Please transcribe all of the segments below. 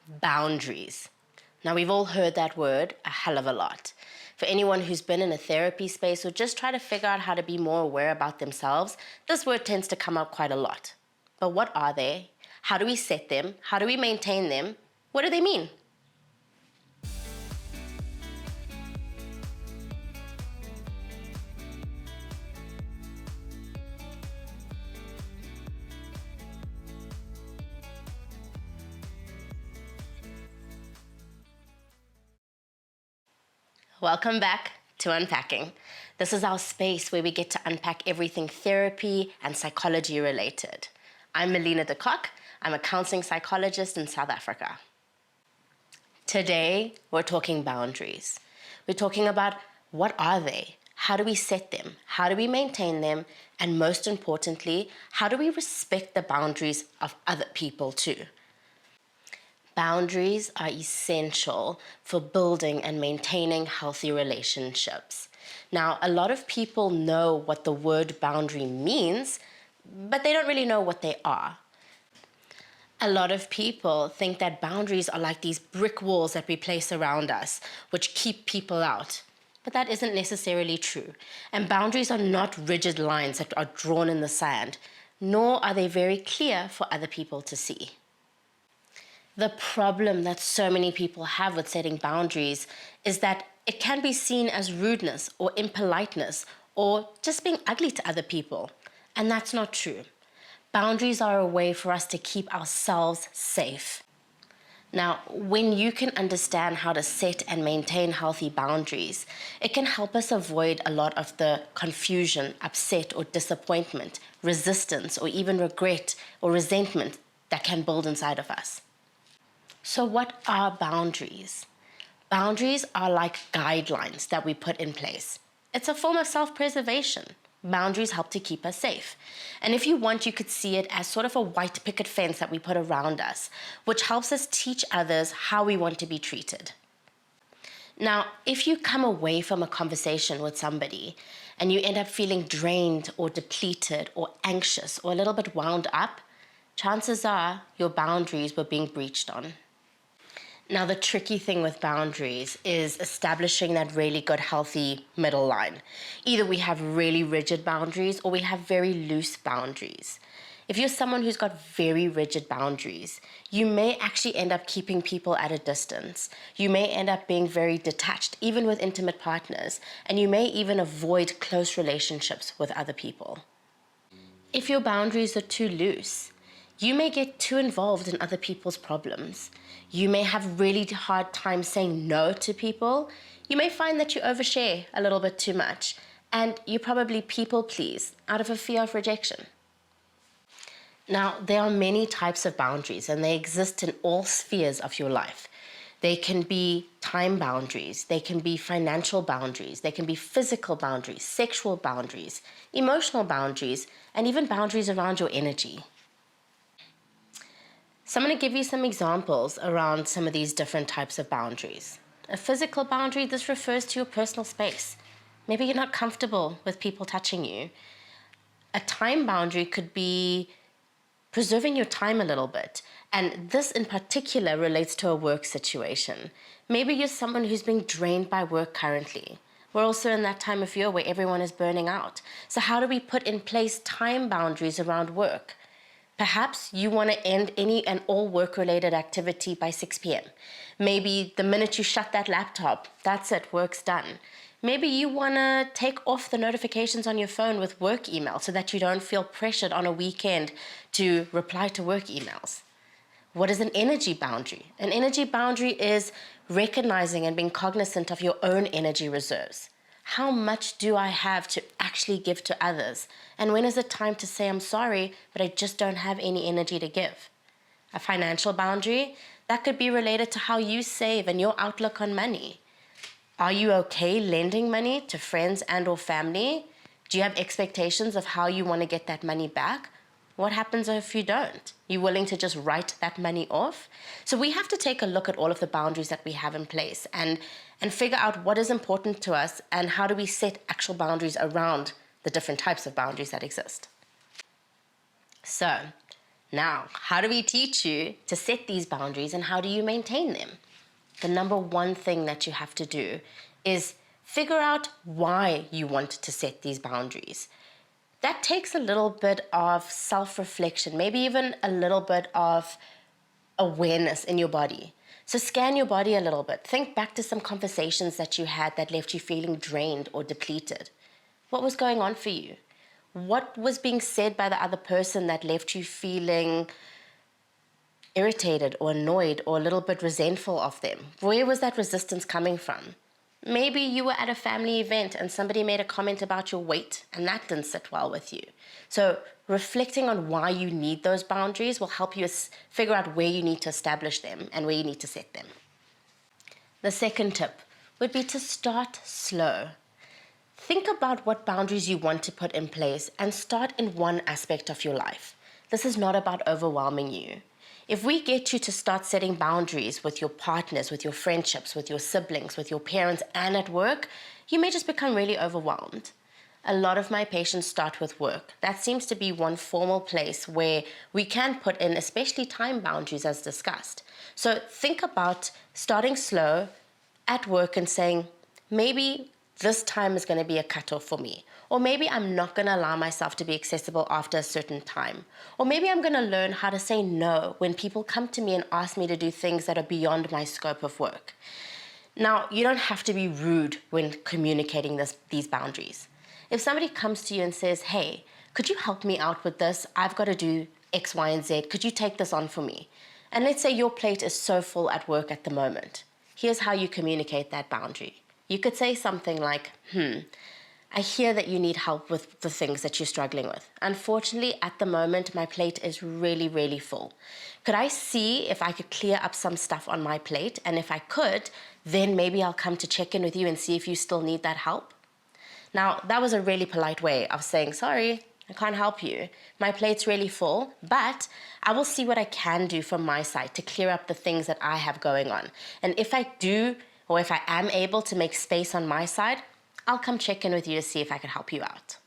Boundaries. Now, we've all heard that word a hell of a lot. For anyone who's been in a therapy space or just try to figure out how to be more aware about themselves, this word tends to come up quite a lot. But what are they? How do we set them? How do we maintain them? What do they mean? Welcome back to Unpacking. This is our space where we get to unpack everything therapy and psychology related. I'm Melina de Kock. I'm a counseling psychologist in South Africa. Today, we're talking boundaries. We're talking about what are they? How do we set them? How do we maintain them? And most importantly, how do we respect the boundaries of other people too? Boundaries are essential for building and maintaining healthy relationships. Now, a lot of people know what the word boundary means, but they don't really know what they are. A lot of people think that boundaries are like these brick walls that we place around us, which keep people out. But that isn't necessarily true. And boundaries are not rigid lines that are drawn in the sand, nor are they very clear for other people to see. The problem that so many people have with setting boundaries is that it can be seen as rudeness or impoliteness or just being ugly to other people. And that's not true. Boundaries are a way for us to keep ourselves safe. Now, when you can understand how to set and maintain healthy boundaries, it can help us avoid a lot of the confusion, upset or disappointment, resistance or even regret or resentment that can build inside of us. So what are boundaries? Boundaries are like guidelines that we put in place. It's a form of self-preservation. Boundaries help to keep us safe. And if you want, you could see it as sort of a white picket fence that we put around us, which helps us teach others how we want to be treated. Now, if you come away from a conversation with somebody and you end up feeling drained or depleted or anxious or a little bit wound up, chances are your boundaries were being breached on. Now, the tricky thing with boundaries is establishing that really good, healthy middle line. Either we have really rigid boundaries or we have very loose boundaries. If you're someone who's got very rigid boundaries, you may actually end up keeping people at a distance. You may end up being very detached, even with intimate partners, and you may even avoid close relationships with other people. If your boundaries are too loose, you may get too involved in other people's problems. You may have really hard time saying no to people. You may find that you overshare a little bit too much, and you probably people please out of a fear of rejection. Now, there are many types of boundaries, and they exist in all spheres of your life. They can be time boundaries, they can be financial boundaries, they can be physical boundaries, sexual boundaries, emotional boundaries, and even boundaries around your energy. So I'm going to give you some examples around some of these different types of boundaries. A physical boundary, this refers to your personal space. Maybe you're not comfortable with people touching you. A time boundary could be preserving your time a little bit. And this in particular relates to a work situation. Maybe you're someone who's being drained by work currently. We're also in that time of year where everyone is burning out. So how do we put in place time boundaries around work? Perhaps you want to end any and all work-related activity by 6 p.m. Maybe the minute you shut that laptop, that's it, work's done. Maybe you want to take off the notifications on your phone with work email so that you don't feel pressured on a weekend to reply to work emails. What is an energy boundary? An energy boundary is recognizing and being cognizant of your own energy reserves. How much do I have to actually give to others? And when is it time to say I'm sorry, but I just don't have any energy to give? A financial boundary, that could be related to how you save and your outlook on money. Are you okay lending money to friends and or family? Do you have expectations of how you want to get that money back? What happens if you don't? You willing to just write that money off? So we have to take a look at all of the boundaries that we have in place and figure out what is important to us and how do we set actual boundaries around the different types of boundaries that exist. So Now, how do we teach you to set these boundaries and how do you maintain them? The number one thing that you have to do is figure out why you want to set these boundaries. That takes a little bit of self-reflection, maybe even a little bit of awareness in your body. So scan your body a little bit. Think back to some conversations that you had that left you feeling drained or depleted. What was going on for you? What was being said by the other person that left you feeling irritated or annoyed or a little bit resentful of them? Where was that resistance coming from? Maybe you were at a family event and somebody made a comment about your weight and that didn't sit well with you. So reflecting on why you need those boundaries will help you figure out where you need to establish them and where you need to set them. The second tip would be to start slow. Think about what boundaries you want to put in place and start in one aspect of your life. This is not about overwhelming you. If we get you to start setting boundaries with your partners, with your friendships, with your siblings, with your parents, and at work, you may just become really overwhelmed. A lot of my patients start with work. That seems to be one formal place where we can put in, especially time boundaries as discussed. So think about starting slow at work and saying, maybe this time is going to be a cutoff for me. Or maybe I'm not going to allow myself to be accessible after a certain time. Or maybe I'm going to learn how to say no when people come to me and ask me to do things that are beyond my scope of work. Now, you don't have to be rude when communicating these boundaries. If somebody comes to you and says, hey, could you help me out with this? I've got to do X, Y, and Z. Could you take this on for me? And let's say your plate is so full at work at the moment. Here's how you communicate that boundary. You could say something like, I hear that you need help with the things that you're struggling with. Unfortunately, at the moment, my plate is really, really full. Could I see if I could clear up some stuff on my plate? And if I could, then maybe I'll come to check in with you and see if you still need that help. Now, that was a really polite way of saying, sorry, I can't help you. My plate's really full, but I will see what I can do from my side to clear up the things that I have going on. And if I do, or if I am able to make space on my side, I'll come check in with you to see if I can help you out.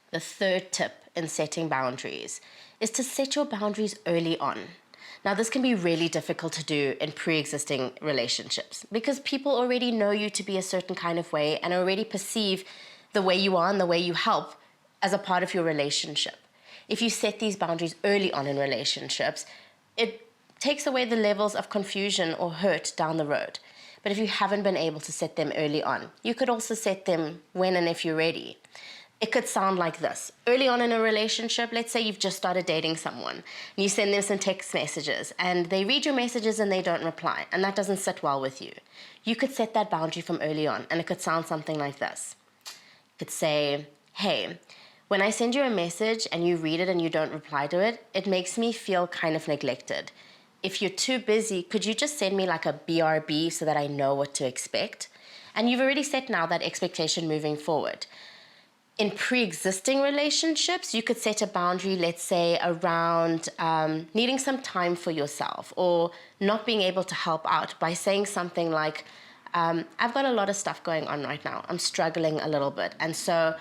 The third tip in setting boundaries is to set your boundaries early on. Now, this can be really difficult to do in pre-existing relationships because people already know you to be a certain kind of way and already perceive the way you are and the way you help as a part of your relationship. If you set these boundaries early on in relationships, it takes away the levels of confusion or hurt down the road. But if you haven't been able to set them early on, you could also set them when and if you're ready. It could sound like this. Early on in a relationship, let's say you've just started dating someone, and you send them some text messages, and they read your messages and they don't reply, and that doesn't sit well with you. You could set that boundary from early on, and it could sound something like this. You could say, hey, when I send you a message and you read it and you don't reply to it, it makes me feel kind of neglected. If you're too busy, could you just send me like a BRB so that I know what to expect? And you've already set now that expectation moving forward. In pre-existing relationships, you could set a boundary, let's say, around needing some time for yourself or not being able to help out by saying something like, I've got a lot of stuff going on right now. I'm struggling a little bit. And so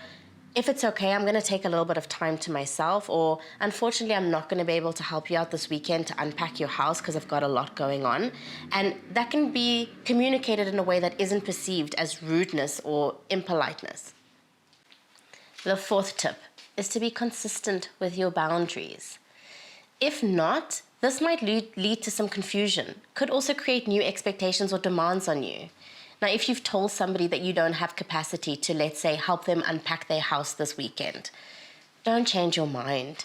if it's okay, I'm going to take a little bit of time to myself, or unfortunately, I'm not going to be able to help you out this weekend to unpack your house because I've got a lot going on. And that can be communicated in a way that isn't perceived as rudeness or impoliteness. The fourth tip is to be consistent with your boundaries. If not, this might lead to some confusion, could also create new expectations or demands on you. Now, if you've told somebody that you don't have capacity to, let's say, help them unpack their house this weekend, don't change your mind.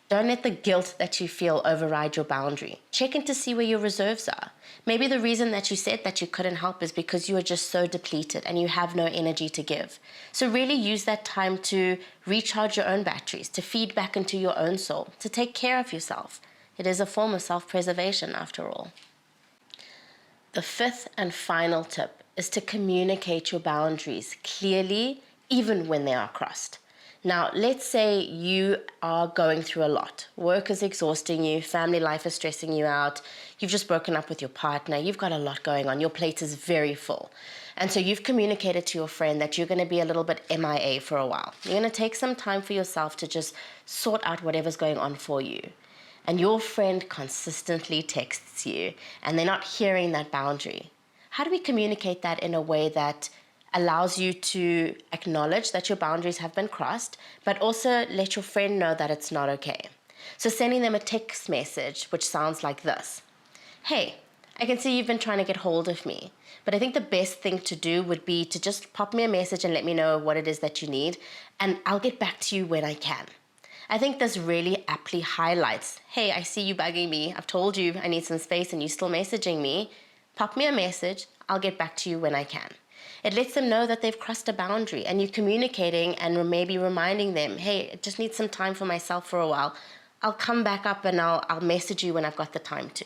Don't let the guilt that you feel override your boundary. Check in to see where your reserves are. Maybe the reason that you said that you couldn't help is because you are just so depleted and you have no energy to give. So really use that time to recharge your own batteries, to feed back into your own soul, to take care of yourself. It is a form of self-preservation after all. The fifth and final tip is to communicate your boundaries clearly, even when they are crossed. Now, let's say you are going through a lot. Work is exhausting you, family life is stressing you out, you've just broken up with your partner, you've got a lot going on, your plate is very full. And so you've communicated to your friend that you're going to be a little bit MIA for a while. You're going to take some time for yourself to just sort out whatever's going on for you. and your friend consistently texts you and they're not hearing that boundary? How do we communicate that in a way that allows you to acknowledge that your boundaries have been crossed, but also let your friend know that it's not okay? So sending them a text message which sounds like this: hey, I can see you've been trying to get hold of me, but I think the best thing to do would be to just pop me a message and let me know what it is that you need, and I'll get back to you when I can. I think this really aptly highlights, hey, I see you bugging me. I've told you I need some space and you're still messaging me. Pop me a message. I'll get back to you when I can. It lets them know that they've crossed a boundary and you're communicating and maybe reminding them, hey, I just need some time for myself for a while. I'll come back up and I'll message you when I've got the time to.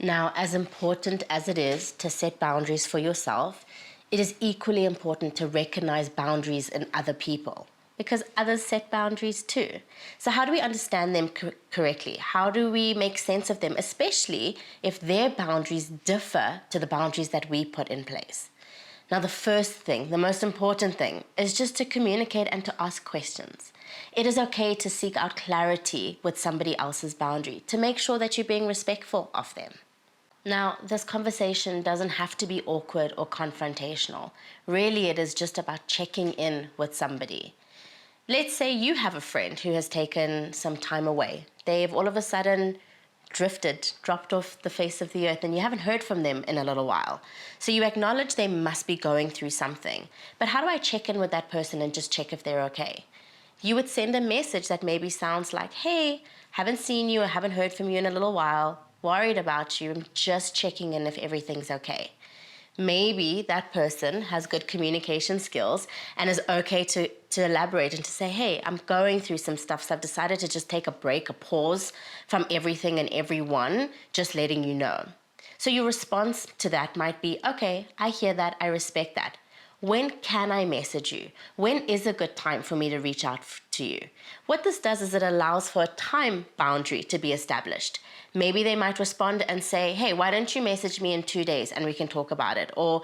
Now, as important as it is to set boundaries for yourself, it is equally important to recognize boundaries in other people, because others set boundaries too. So how do we understand them correctly? How do we make sense of them, especially if their boundaries differ to the boundaries that we put in place? Now, the first thing, the most important thing, is just to communicate and to ask questions. It is okay to seek out clarity with somebody else's boundary, to make sure that you're being respectful of them. Now, this conversation doesn't have to be awkward or confrontational. Really, it is just about checking in with somebody. Let's say you have a friend who has taken some time away. They've all of a sudden drifted, dropped off the face of the earth, and you haven't heard from them in a little while. So you acknowledge they must be going through something. But how do I check in with that person and just check if they're okay? You would send a message that maybe sounds like, hey, haven't seen you or haven't heard from you in a little while, worried about you, I'm just checking in if everything's okay. Maybe that person has good communication skills and is okay to elaborate and to say, hey, I'm going through some stuff, so I've decided to just take a break, a pause from everything and everyone, just letting you know. So your response to that might be, okay, I hear that, I respect that. When can I message you? When is a good time for me to reach out to you? What this does is it allows for a time boundary to be established. Maybe they might respond and say, hey, why don't you message me in 2 days and we can talk about it? Or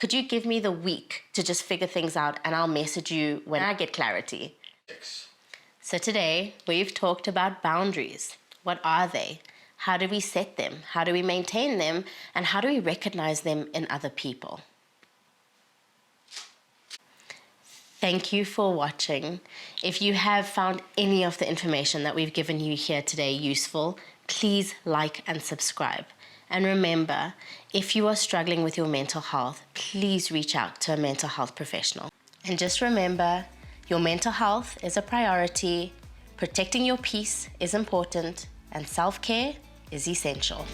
could you give me the week to just figure things out and I'll message you when I get clarity? So today we've talked about boundaries. What are they? How do we set them? How do we maintain them? And how do we recognize them in other people? Thank you for watching. If you have found any of the information that we've given you here today useful, please like and subscribe. And remember, if you are struggling with your mental health, please reach out to a mental health professional. And just remember, your mental health is a priority, protecting your peace is important, and self-care is essential.